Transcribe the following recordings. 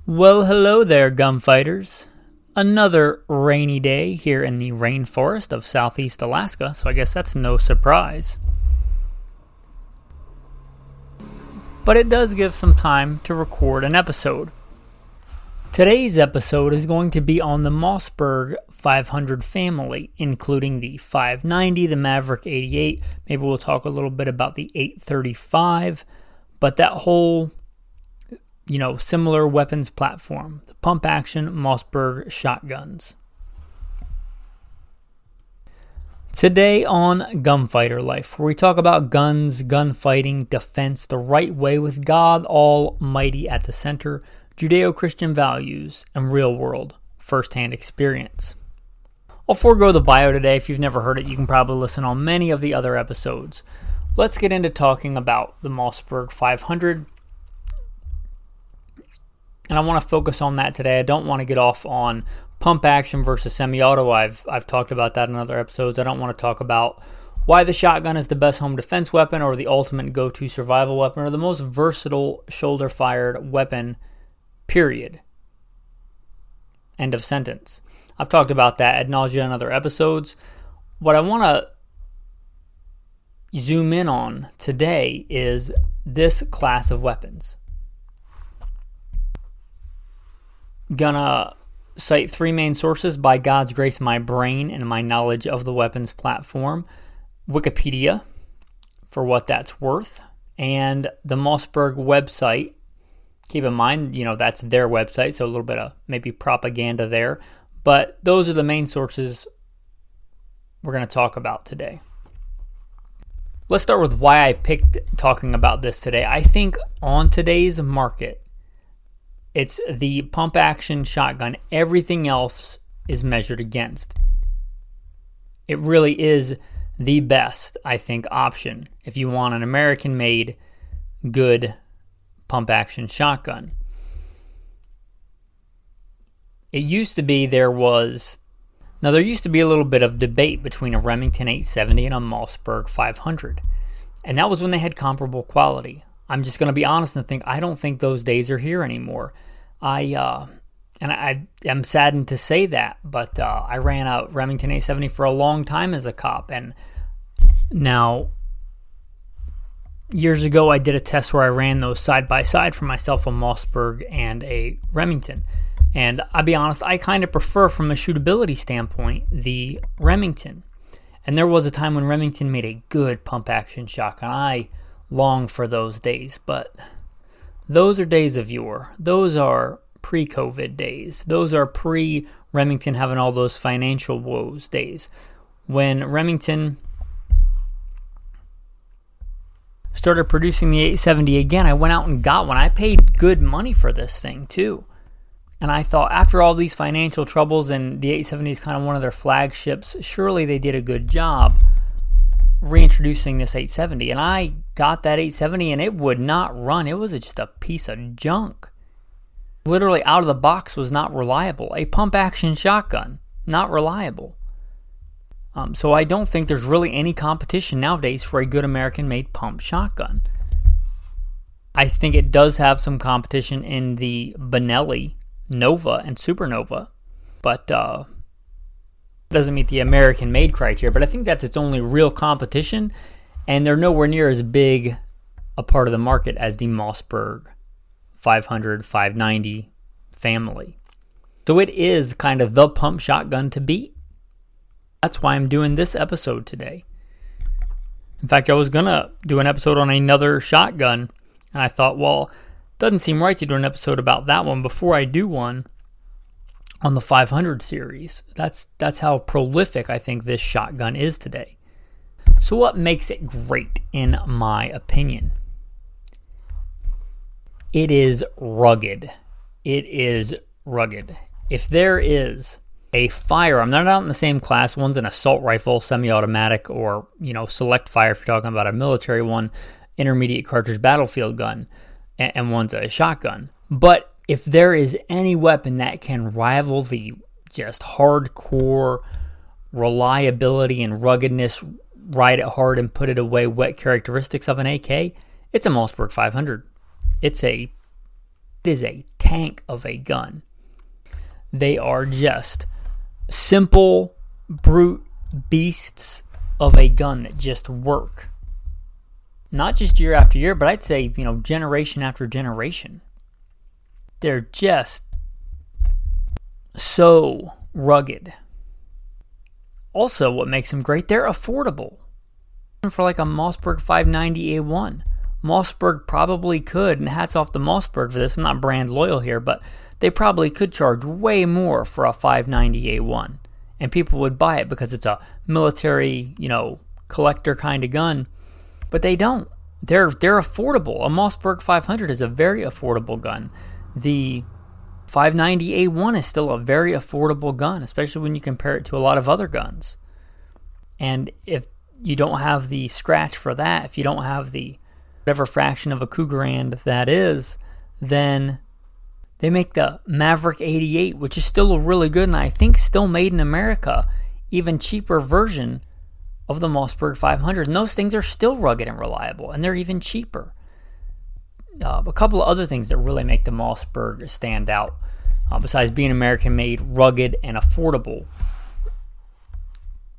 Well, hello there, gunfighters. Another rainy day here in the rainforest of southeast Alaska, so I guess that's no surprise. But it does give some time to record an episode. Today's episode is going to be on the Mossberg 500 family, including the 590, the Maverick 88. Maybe we'll talk a little bit about the 835, but that whole similar weapons platform, the pump-action Mossberg shotguns. Today on Gunfighter Life, where we talk about guns, gunfighting, defense, the right way with God Almighty at the center, Judeo-Christian values, and real-world, first-hand experience. I'll forego the bio today. If you've never heard it, you can probably listen on many of the other episodes. Let's get into talking about the Mossberg 500. And I want to focus on that today. I don't want to get off on pump action versus semi-auto. I've talked about that in other episodes. I don't want to talk about why the shotgun is the best home defense weapon or the ultimate go-to survival weapon or the most versatile shoulder-fired weapon, period. End of sentence. I've talked about that ad nauseam in other episodes. What I want to zoom in on today is this class of weapons. Gonna cite three main sources: by God's grace, my brain, and my knowledge of the weapons platform, Wikipedia, for what that's worth, and the Mossberg website. Keep in mind, that's their website, so a little bit of maybe propaganda there, but those are the main sources we're going to talk about today. Let's start with why I picked talking about this today. I think on today's market, it's the pump-action shotgun. Everything else is measured against. It really is the best, I think, option if you want an American-made, good pump-action shotgun. There used to be a little bit of debate between a Remington 870 and a Mossberg 500. And that was when they had comparable quality. I'm just going to be honest and think I don't think those days are here anymore. I am saddened to say that, but I ran a Remington 870 for a long time as a cop, and now years ago I did a test where I ran those side by side for myself, a Mossberg and a Remington, and I'll be honest, I kind of prefer from a shootability standpoint the Remington. And there was a time when Remington made a good pump action shotgun. I long for those days, but those are days of yore. Those are pre-COVID days. Those are pre-Remington having all those financial woes days. When Remington started producing the 870 again, I went out and got one. I paid good money for this thing too. And I thought, after all these financial troubles, and the 870 is kind of one of their flagships, surely they did a good job reintroducing this 870. And I got that 870 and it would not run. It was just a piece of junk. Literally out of the box was not reliable. A pump action shotgun, not reliable. So I don't think there's really any competition nowadays for a good American made pump shotgun. I think it does have some competition in the Benelli Nova and Supernova, but doesn't meet the American made criteria. But I think that's its only real competition, and they're nowhere near as big a part of the market as the Mossberg 500, 590 family. So it is kind of the pump shotgun to beat. That's why I'm doing this episode today. In fact, I was going to do an episode on another shotgun, and I thought, well, it doesn't seem right to do an episode about that one before I do one on the 500 series. That's how prolific I think this shotgun is today. So what makes it great, in my opinion? It is rugged. It is rugged. If there is a firearm, they're not in the same class. One's an assault rifle, semi-automatic, or select fire if you're talking about a military one, intermediate cartridge battlefield gun, and one's a shotgun. But if there is any weapon that can rival the just hardcore reliability and ruggedness, ride it hard and put it away wet characteristics of an AK, it's a Mossberg 500. It is a tank of a gun. They are just simple, brute beasts of a gun that just work. Not just year after year, but I'd say, generation after generation. They're just so rugged. Also, what makes them great, they're affordable. For like a Mossberg 590A1. Mossberg probably could, and hats off to Mossberg for this, I'm not brand loyal here, but they probably could charge way more for a 590A1. And people would buy it because it's a military, collector kind of gun. But they don't. They're affordable. A Mossberg 500 is a very affordable gun. The 590A1 is still a very affordable gun, especially when you compare it to a lot of other guns. And if you don't have the scratch for that, if you don't have the whatever fraction of a coup grand that is, then they make the Maverick 88, which is still a really good, and I think still made in America, even cheaper version of the Mossberg 500. And those things are still rugged and reliable, and they're even cheaper. A couple of other things that really make the Mossberg stand out, besides being American-made, rugged, and affordable,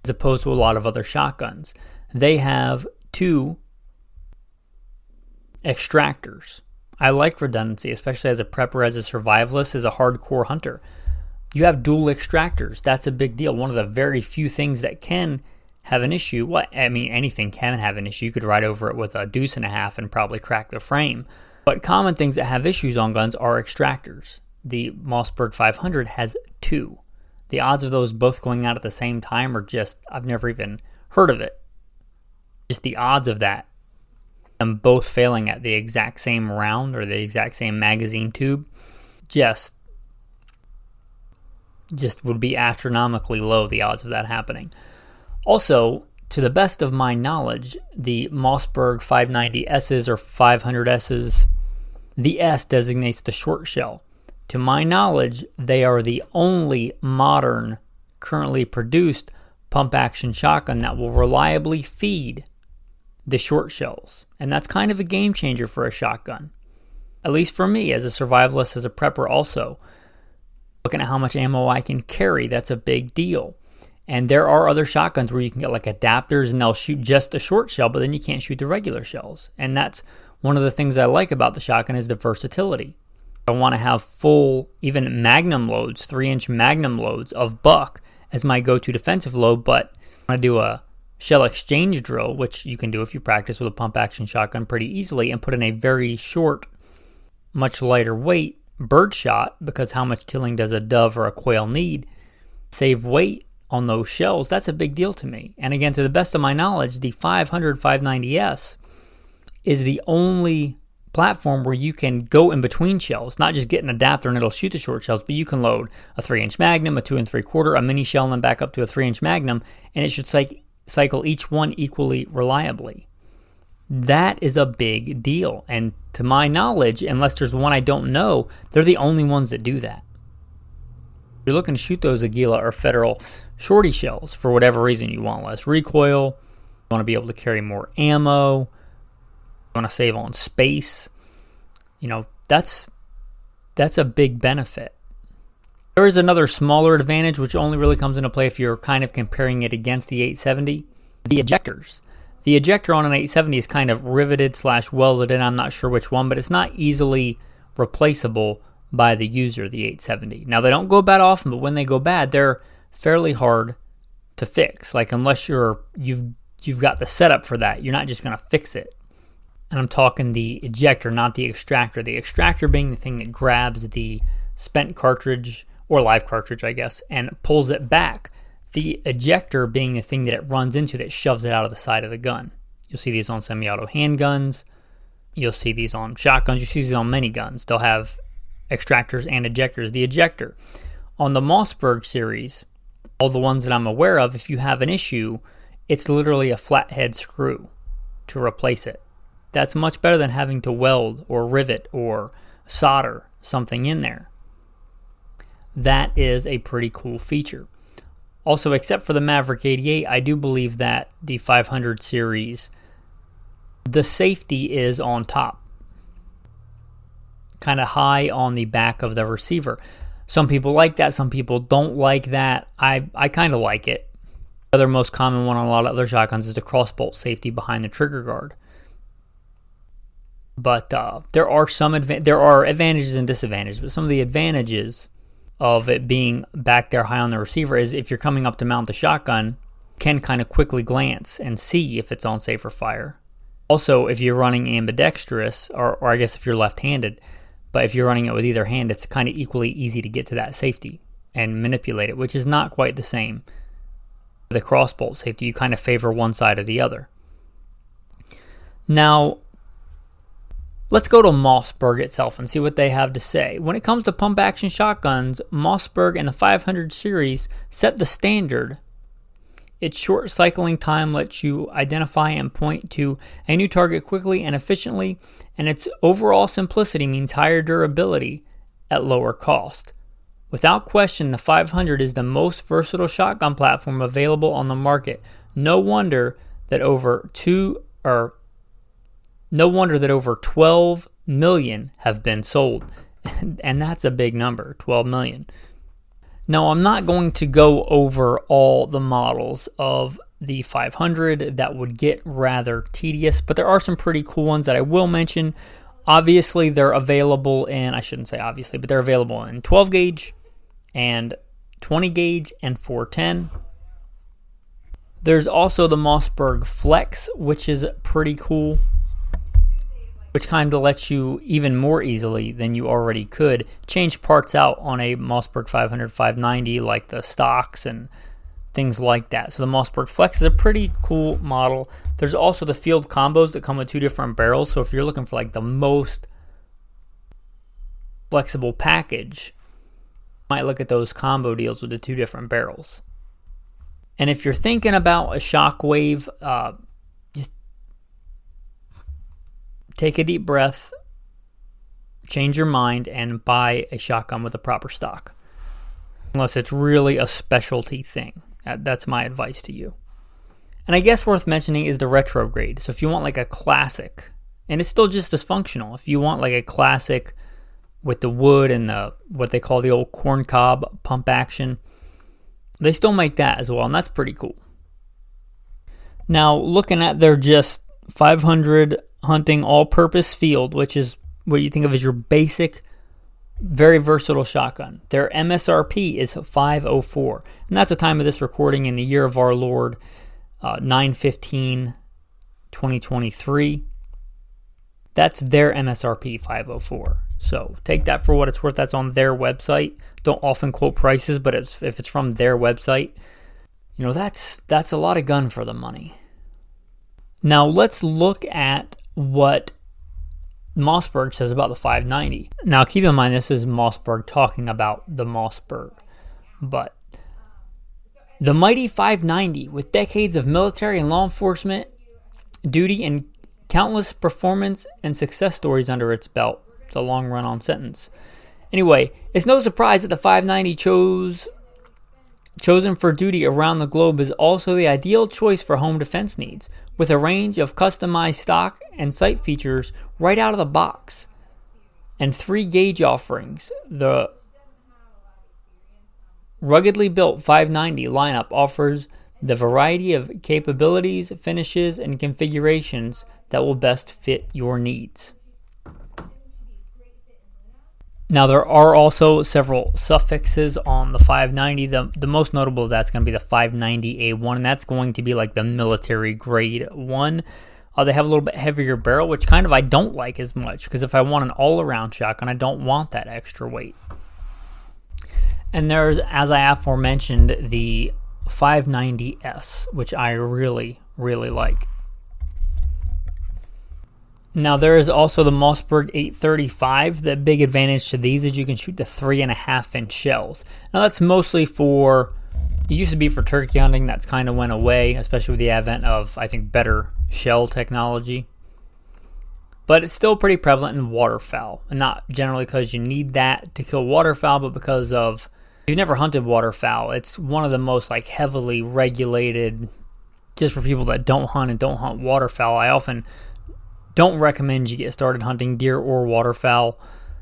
as opposed to a lot of other shotguns. They have 2 extractors. I like redundancy, especially as a prepper, as a survivalist, as a hardcore hunter. You have dual extractors. That's a big deal. One of the very few things that can have an issue. Anything can have an issue. You could ride over it with a 1.5 deuce and probably crack the frame. But common things that have issues on guns are extractors. The Mossberg 500 has 2. The odds of those both going out at the same time are just, I've never even heard of it. Just the odds of that, them both failing at the exact same round or the exact same magazine tube, just would be astronomically low, the odds of that happening. Also, to the best of my knowledge, the Mossberg 590Ss or 500Ss, the S designates the short shell. To my knowledge, they are the only modern, currently produced pump-action shotgun that will reliably feed the short shells. And that's kind of a game changer for a shotgun. At least for me, as a survivalist, as a prepper also. Looking at how much ammo I can carry, that's a big deal. And there are other shotguns where you can get like adapters and they'll shoot just the short shell, but then you can't shoot the regular shells. And that's one of the things I like about the shotgun is the versatility. I want to have full, even magnum loads, 3-inch magnum loads of buck as my go-to defensive load, but I want to do a shell exchange drill, which you can do if you practice with a pump-action shotgun pretty easily, and put in a very short, much lighter weight birdshot, because how much killing does a dove or a quail need? Save weight on those shells. That's a big deal to me. And again, to the best of my knowledge, the 500 590S is the only platform where you can go in between shells, not just get an adapter and it'll shoot the short shells, but you can load a 3-inch Magnum, a 2 3/4, a mini shell, and then back up to a 3-inch Magnum, and it should cycle each one equally reliably. That is a big deal, and to my knowledge, unless there's one I don't know, they're the only ones that do that. If you're looking to shoot those Aguila or Federal shorty shells for whatever reason, you want less recoil, you want to be able to carry more ammo, you want to save on space, that's a big benefit. There is another smaller advantage which only really comes into play if you're kind of comparing it against the 870, the ejectors. The ejector on an 870 is kind of riveted / welded in, I'm not sure which one, but it's not easily replaceable by the user, the 870. Now, they don't go bad often, but when they go bad, they're fairly hard to fix. Like, unless you've got the setup for that, you're not just going to fix it. And I'm talking the ejector, not the extractor. The extractor being the thing that grabs the spent cartridge, or live cartridge, I guess, and pulls it back. The ejector being the thing that it runs into that shoves it out of the side of the gun. You'll see these on semi-auto handguns. You'll see these on shotguns. You see these on many guns. They'll have extractors and ejectors. The ejector. On the Mossberg series, all the ones that I'm aware of, if you have an issue, it's literally a flathead screw to replace it. That's much better than having to weld or rivet or solder something in there. That is a pretty cool feature. Also, except for the Maverick 88, I do believe that the 500 series, the safety is on top. kind of high on the back of the receiver. Some people like that. Some people don't like that. I kind of like it. The other most common one on a lot of other shotguns is the crossbolt safety behind the trigger guard. But there are advantages and disadvantages. But some of the advantages of it being back there high on the receiver is if you're coming up to mount the shotgun, you can kind of quickly glance and see if it's on safe for fire. Also, if you're running ambidextrous, or I guess if you're left-handed, but if you're running it with either hand, it's kind of equally easy to get to that safety and manipulate it, which is not quite the same. The crossbolt safety, you kind of favor one side or the other. Now, let's go to Mossberg itself and see what they have to say. When it comes to pump-action shotguns, Mossberg and the 500 series set the standard. Its short cycling time lets you identify and point to a new target quickly and efficiently, and its overall simplicity means higher durability at lower cost. Without question, the 500 is the most versatile shotgun platform available on the market. No wonder that over 12 million have been sold, and that's a big number, 12 million. Now, I'm not going to go over all the models of the 500. That would get rather tedious, but there are some pretty cool ones that I will mention. Obviously, they're available in, I shouldn't say obviously, but they're available in 12 gauge and 20 gauge and 410. There's also the Mossberg Flex, which is pretty cool, which kind of lets you even more easily than you already could change parts out on a Mossberg 500, 590, like the stocks and things like that. So the Mossberg Flex is a pretty cool model. There's also the field combos that come with two different barrels. So if you're looking for like the most flexible package, you might look at those combo deals with the two different barrels. And if you're thinking about a Shockwave, just take a deep breath, change your mind, and buy a shotgun with a proper stock. Unless it's really a specialty thing. That's my advice to you. And I guess worth mentioning is the retrograde. So if you want like a classic, and it's still just as functional, if you want like a classic with the wood and the what they call the old corn cob pump action, they still make that as well, and that's pretty cool. Now, looking at their just 500 hunting all-purpose field, which is what you think of as your basic, very versatile shotgun. Their MSRP is $504, and that's the time of this recording in the year of our Lord, 9/15/2023. That's their MSRP, $504. So take that for what it's worth. That's on their website. Don't often quote prices, but if it's from their website, that's a lot of gun for the money. Now let's look at what Mossberg says about the 590. Now keep in mind this is Mossberg talking about the Mossberg, but the mighty 590 with decades of military and law enforcement duty and countless performance and success stories under its belt. It's a long run-on sentence. Anyway, it's no surprise that the 590 chosen for duty around the globe is also the ideal choice for home defense needs, with a range of customized stock and sight features right out of the box, and 3 gauge offerings. The ruggedly built 590 lineup offers the variety of capabilities, finishes, and configurations that will best fit your needs. Now, there are also several suffixes on the 590. The most notable of that's going to be the 590A1, and that's going to be like the military grade one. They have a little bit heavier barrel, which kind of I don't like as much, because if I want an all-around shotgun, I don't want that extra weight. And there's, as I aforementioned, the 590S, which I really, really like. Now, there is also the Mossberg 835. The big advantage to these is you can shoot the 3.5-inch shells. Now, that's mostly for, it used to be for turkey hunting. That's kind of went away, especially with the advent of, I think, better shell technology. But it's still pretty prevalent in waterfowl. And not generally because you need that to kill waterfowl, but because of, if you've never hunted waterfowl, it's one of the most like heavily regulated, just for people that don't hunt and don't hunt waterfowl. I often don't recommend you get started hunting deer or waterfowl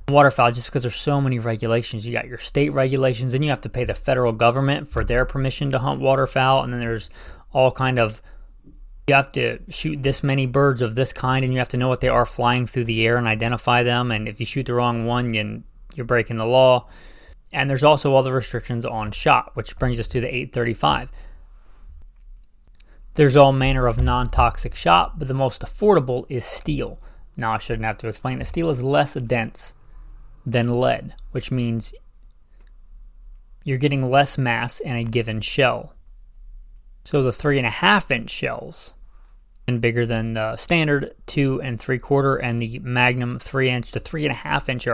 waterfowl, just because there's so many regulations. You got your state regulations, then you have to pay the federal government for their permission to hunt waterfowl, and then there's all kind of, you have to shoot this many birds of this kind, and you have to know what they are flying through the air and identify them, and if you shoot the wrong one, you're breaking the law. And there's also all the restrictions on shot, which brings us to the 835. There's all manner of non-toxic shot, but the most affordable is steel. Now, I shouldn't have to explain that steel is less dense than lead, which means you're getting less mass in a given shell. So the 3.5-inch shells are bigger than the standard 2 3/4, and the Magnum 3-inch to 3.5-inch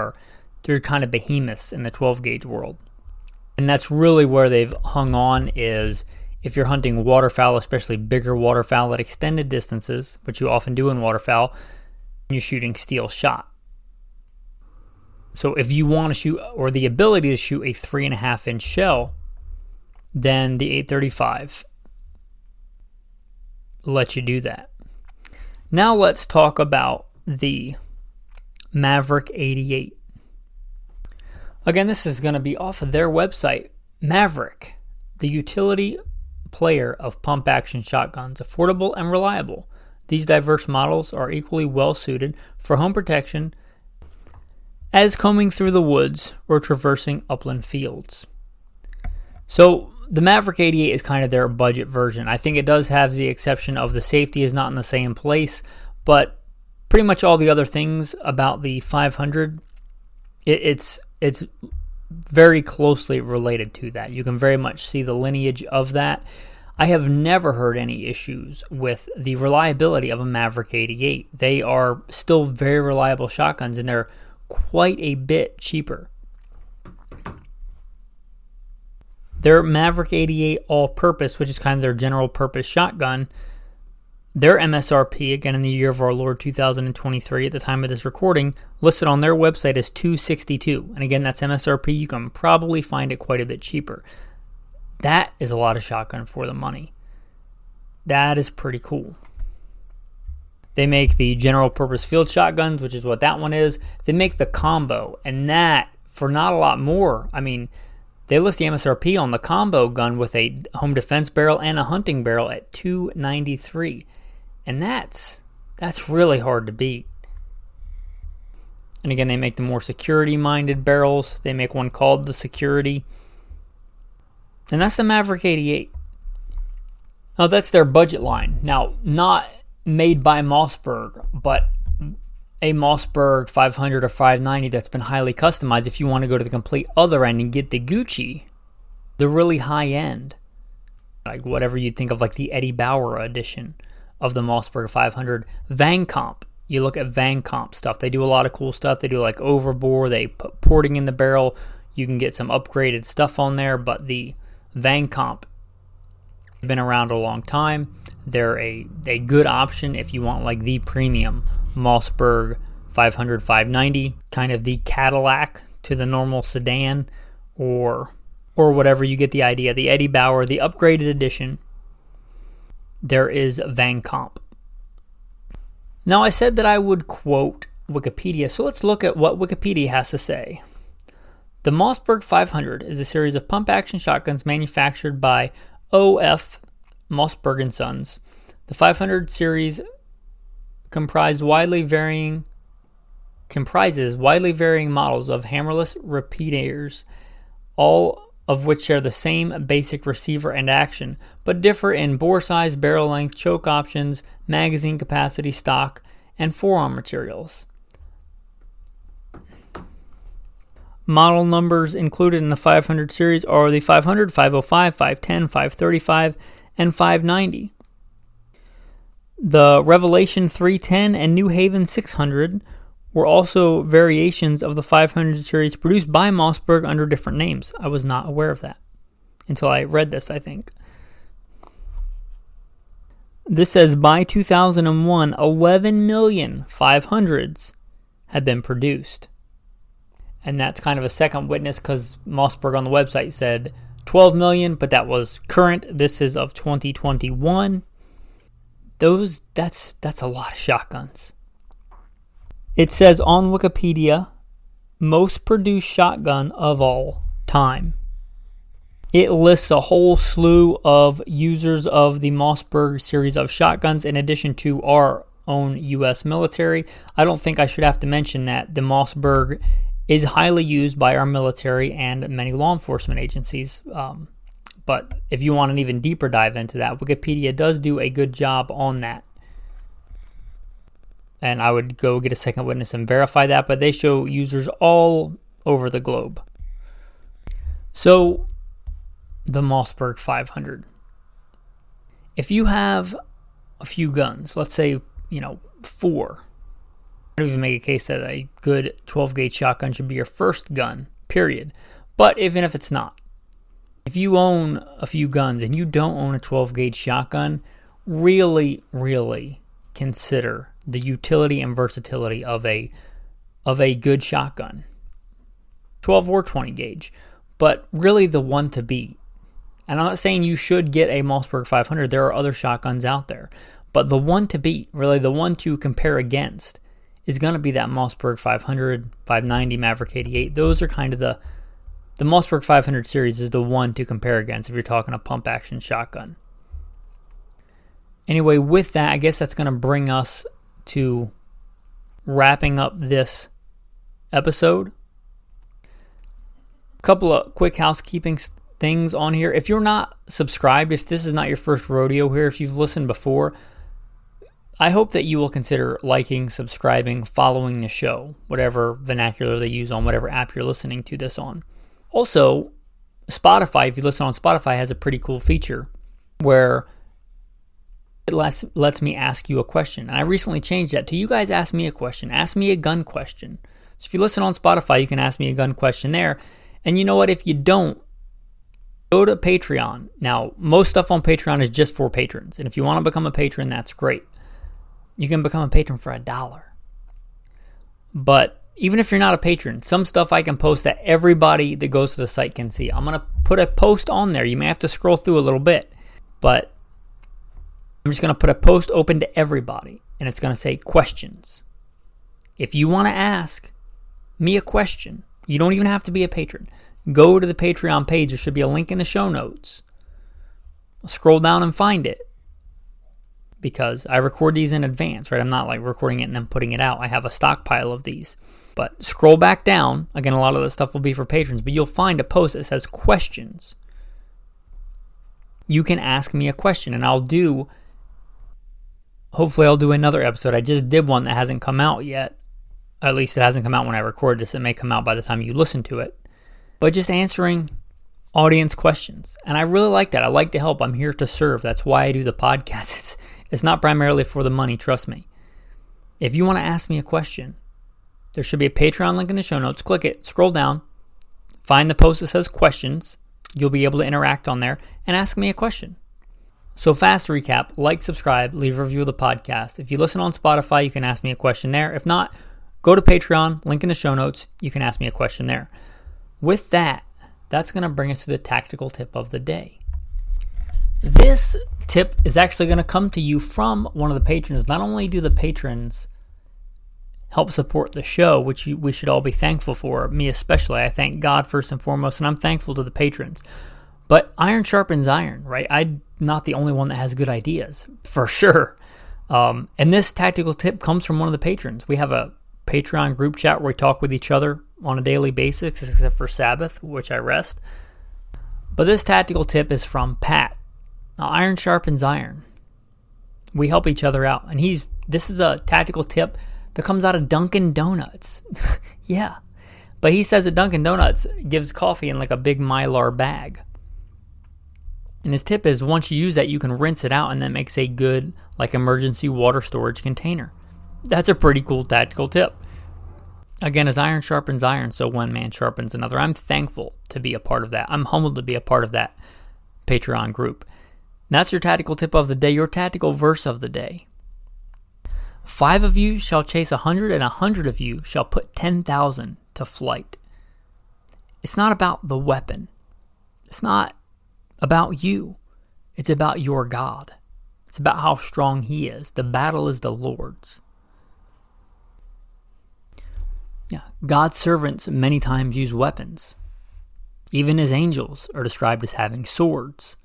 they're kind of behemoths in the 12-gauge world. And that's really where they've hung on, is if you're hunting waterfowl, especially bigger waterfowl at extended distances, which you often do in waterfowl, you're shooting steel shot. So if you want to shoot, or the ability to shoot, a 3.5-inch shell, then the 835 lets you do that. Now let's talk about the Maverick 88. Again, this is going to be off of their website. Maverick, the utility player of pump-action shotguns, affordable and reliable. These diverse models are equally well suited for home protection as combing through the woods or traversing upland fields. So the Maverick 88 is kind of their budget version. I think it does have the exception of the safety is not in the same place, but pretty much all the other things about the 500, it's very closely related to that. You can very much see the lineage of that. I have never heard any issues with the reliability of a Maverick 88. They are still very reliable shotguns, and they're quite a bit cheaper. Their Maverick 88 all-purpose, which is kind of their general-purpose shotgun, their MSRP, again in the year of our Lord 2023 at the time of this recording, listed on their website is $262. And again, that's MSRP. You can probably find it quite a bit cheaper. That is a lot of shotgun for the money. That is pretty cool. They make the general purpose field shotguns, which is what that one is. They make the combo, and that for not a lot more. I mean, they list the MSRP on the combo gun with a home defense barrel and a hunting barrel at $293. And that's really hard to beat. And again, they make the more security-minded barrels. They make one called the Security. And that's the Maverick 88. Now, that's their budget line. Now, not made by Mossberg, but a Mossberg 500 or 590 that's been highly customized if you want to go to the complete other end and get the Gucci, the really high end, like whatever you'd think of, like the Eddie Bauer edition of the Mossberg 500. Vangkamp, you look at Vangkamp stuff, they do a lot of cool stuff. They do like overbore, they put porting in the barrel. You can get some upgraded stuff on there, but the Vangkamp have been around a long time. They're a good option if you want like the premium Mossberg 500, 590, kind of the Cadillac to the normal sedan, or whatever. You get the idea. The Eddie Bauer, the upgraded edition. There is Vangkamp. Now, I said that I would quote Wikipedia, so let's look at what Wikipedia has to say. The Mossberg 500 is a series of pump-action shotguns manufactured by O.F. Mossberg & Sons. The 500 series comprises widely varying models of hammerless repeaters, all of which share the same basic receiver and action, but differ in bore size, barrel length, choke options, magazine capacity, stock, and forearm materials. Model numbers included in the 500 series are the 500, 505, 510, 535, and 590. The Revelation 310 and New Haven 600 were also variations of the 500 series produced by Mossberg under different names. I was not aware of that until I read this, I think. This says by 2001, 11 million 500s had been produced. And that's kind of a second witness because Mossberg on the website said 12 million, but that was current. This is of 2021. That's a lot of shotguns. It says on Wikipedia most produced shotgun of all time. It lists a whole slew of users of the Mossberg series of shotguns in addition to our own U.S. military. I don't think I should have to mention that the Mossberg is highly used by our military and many law enforcement agencies. But if you want an even deeper dive into that, Wikipedia does do a good job on that. And I would go get a second witness and verify that, but they show users all over the globe. So, the Mossberg 500. If you have a few guns, let's say, 4, I'd even make a case that a good 12-gauge shotgun should be your first gun, period. But even if it's not, if you own a few guns and you don't own a 12-gauge shotgun, really, really consider the utility and versatility of a good shotgun. 12 or 20 gauge, but really the one to beat. And I'm not saying you should get a Mossberg 500. There are other shotguns out there. But the one to beat, really the one to compare against, is going to be that Mossberg 500, 590, Maverick 88. Those are kind of the Mossberg 500 series is the one to compare against if you're talking a pump action shotgun. Anyway, with that, I guess that's going to bring us to wrapping up this episode. A couple of quick housekeeping things on here. If you're not subscribed, if this is not your first rodeo here, if you've listened before, I hope that you will consider liking, subscribing, following the show, whatever vernacular they use on whatever app you're listening to this on. Also, Spotify, if you listen on Spotify, has a pretty cool feature where it lets me ask you a question. And I recently changed that to you guys ask me a question. Ask me a gun question. So if you listen on Spotify, you can ask me a gun question there. And you know what? If you don't, go to Patreon. Now, most stuff on Patreon is just for patrons. And if you want to become a patron, that's great. You can become a patron for $1. But even if you're not a patron, some stuff I can post that everybody that goes to the site can see. I'm going to put a post on there. You may have to scroll through a little bit. But I'm just going to put a post open to everybody. And it's going to say questions. If you want to ask me a question, you don't even have to be a patron. Go to the Patreon page. There should be a link in the show notes. Scroll down and find it. Because I record these in advance, right? I'm not like recording it and then putting it out. I have a stockpile of these. But scroll back down. Again, a lot of this stuff will be for patrons. But you'll find a post that says questions. You can ask me a question. And hopefully I'll do another episode. I just did one that hasn't come out yet. At least it hasn't come out when I record this. It may come out by the time you listen to it. But just answering audience questions. And I really like that. I like to help. I'm here to serve. That's why I do the podcast. It's not primarily for the money, trust me. If you want to ask me a question, there should be a Patreon link in the show notes. Click it, scroll down, find the post that says questions. You'll be able to interact on there and ask me a question. So fast recap, like, subscribe, leave a review of the podcast. If you listen on Spotify, you can ask me a question there. If not, go to Patreon, link in the show notes. You can ask me a question there. With that, that's going to bring us to the tactical tip of the day. This tip is actually going to come to you from one of the patrons. Not only do the patrons help support the show, which we should all be thankful for, me especially. I thank God first and foremost, and I'm thankful to the patrons. But iron sharpens iron, right? I'm not the only one that has good ideas, for sure. And this tactical tip comes from one of the patrons. We have a Patreon group chat where we talk with each other on a daily basis, except for Sabbath, which I rest. But this tactical tip is from Pat. Now, iron sharpens iron. We help each other out. And this is a tactical tip that comes out of Dunkin' Donuts. Yeah. But he says that Dunkin' Donuts gives coffee in like a big Mylar bag. And his tip is once you use that, you can rinse it out and that makes a good like emergency water storage container. That's a pretty cool tactical tip. Again, as iron sharpens iron, so one man sharpens another. I'm thankful to be a part of that. I'm humbled to be a part of that Patreon group. And that's your tactical tip of the day, your tactical verse of the day. 5 of you shall chase 100, and 100 of you shall put 10,000 to flight. It's not about the weapon. It's not about you. It's about your God. It's about how strong He is. The battle is the Lord's. Yeah, God's servants many times use weapons. Even his angels are described as having swords.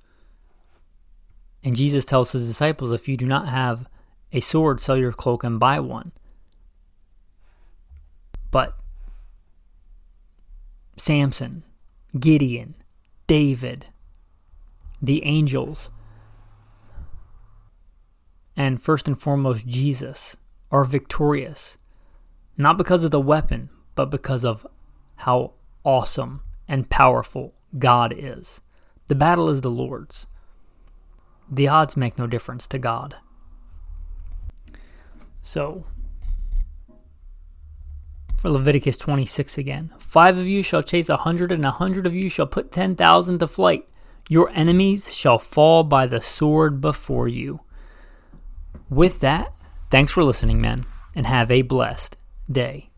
And Jesus tells his disciples, if you do not have a sword, sell your cloak and buy one. But Samson, Gideon, David, the angels, and first and foremost Jesus are victorious, not because of the weapon, but because of how awesome and powerful God is. The battle is the Lord's. The odds make no difference to God. So, for Leviticus 26 again, 5 of you shall chase 100, and 100 of you shall put 10,000 to flight. Your enemies shall fall by the sword before you. With that, thanks for listening, men, and have a blessed day.